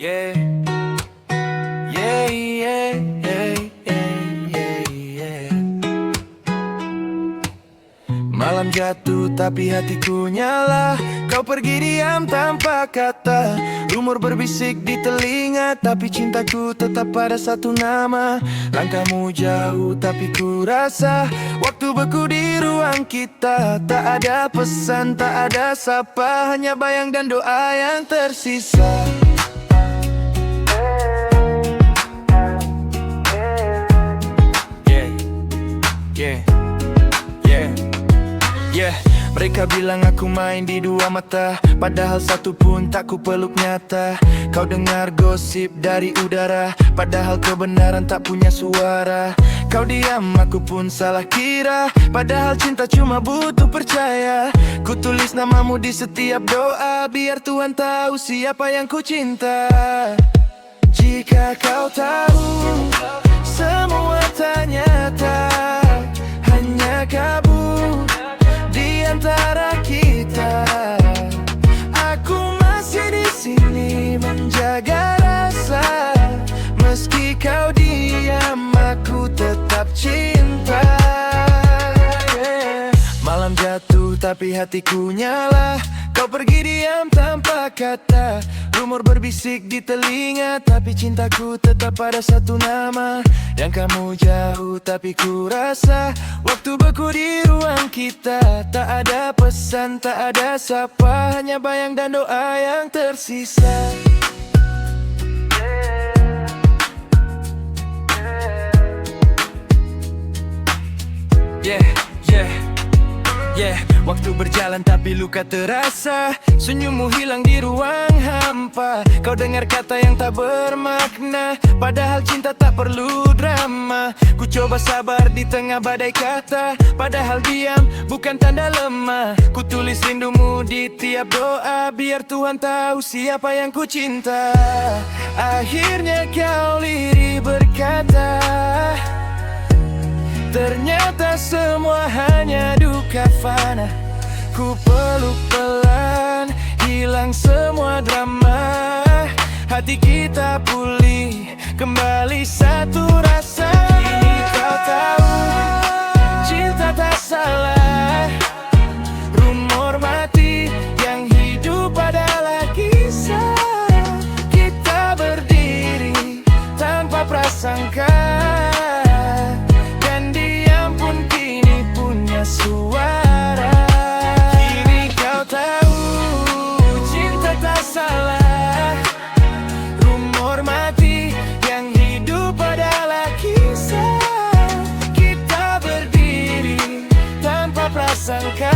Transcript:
Yeah, yeah, yeah, yeah, yeah, yeah. Malam jatuh tapi hatiku nyala. Kau pergi diam tanpa kata. Rumor berbisik di telinga, tapi cintaku tetap pada satu nama. Langkahmu jauh tapi ku rasa waktu beku di ruang kita. Tak ada pesan, tak ada sapa, hanya bayang dan doa yang tersisa. Yeah, mereka bilang aku main di dua mata, padahal satu pun tak ku peluk nyata. Kau dengar gosip dari udara, padahal kebenaran tak punya suara. Kau diam, aku pun salah kira, padahal cinta cuma butuh percaya. Ku tulis namamu di setiap doa, biar Tuhan tahu siapa yang ku cinta. Jika kau tahu semua tak nyata, hanya kabur di antara kita. Aku masih di sini menjaga rasa, meski kau diam, aku tetap cinta. Malam jatuh tapi hatiku nyala. Kau pergi diam tanpa kata. Rumor berbisik di telinga, tapi cintaku tetap pada satu nama. Yang kamu jauh tapi ku rasa waktu beku di ruang kita. Tak ada pesan, tak ada sapa, hanya bayang dan doa yang tersisa. Yeah, yeah, yeah. Waktu berjalan tapi luka terasa. Senyummu hilang di ruang hampa. Kau dengar kata yang tak bermakna, padahal cinta tak perlu drama. Ku coba sabar di tengah badai kata, padahal diam bukan tanda lemah. Ku tulis rindumu di tiap doa, biar Tuhan tahu siapa yang ku cinta. Akhirnya kau lirih berkata, ternyata semua hanya duka fana. Ku peluk pelan, hilang semua drama. Hati kita pulih, kembali satu rasa. Kini kau tahu, cinta tak salah. Rumor mati, yang hidup adalah kisah. Kita berdiri tanpa prasangka, suara. Kini kau tahu, cinta tak salah. Rumor mati, yang hidup adalah kisah. Kita berdiri tanpa prasangka.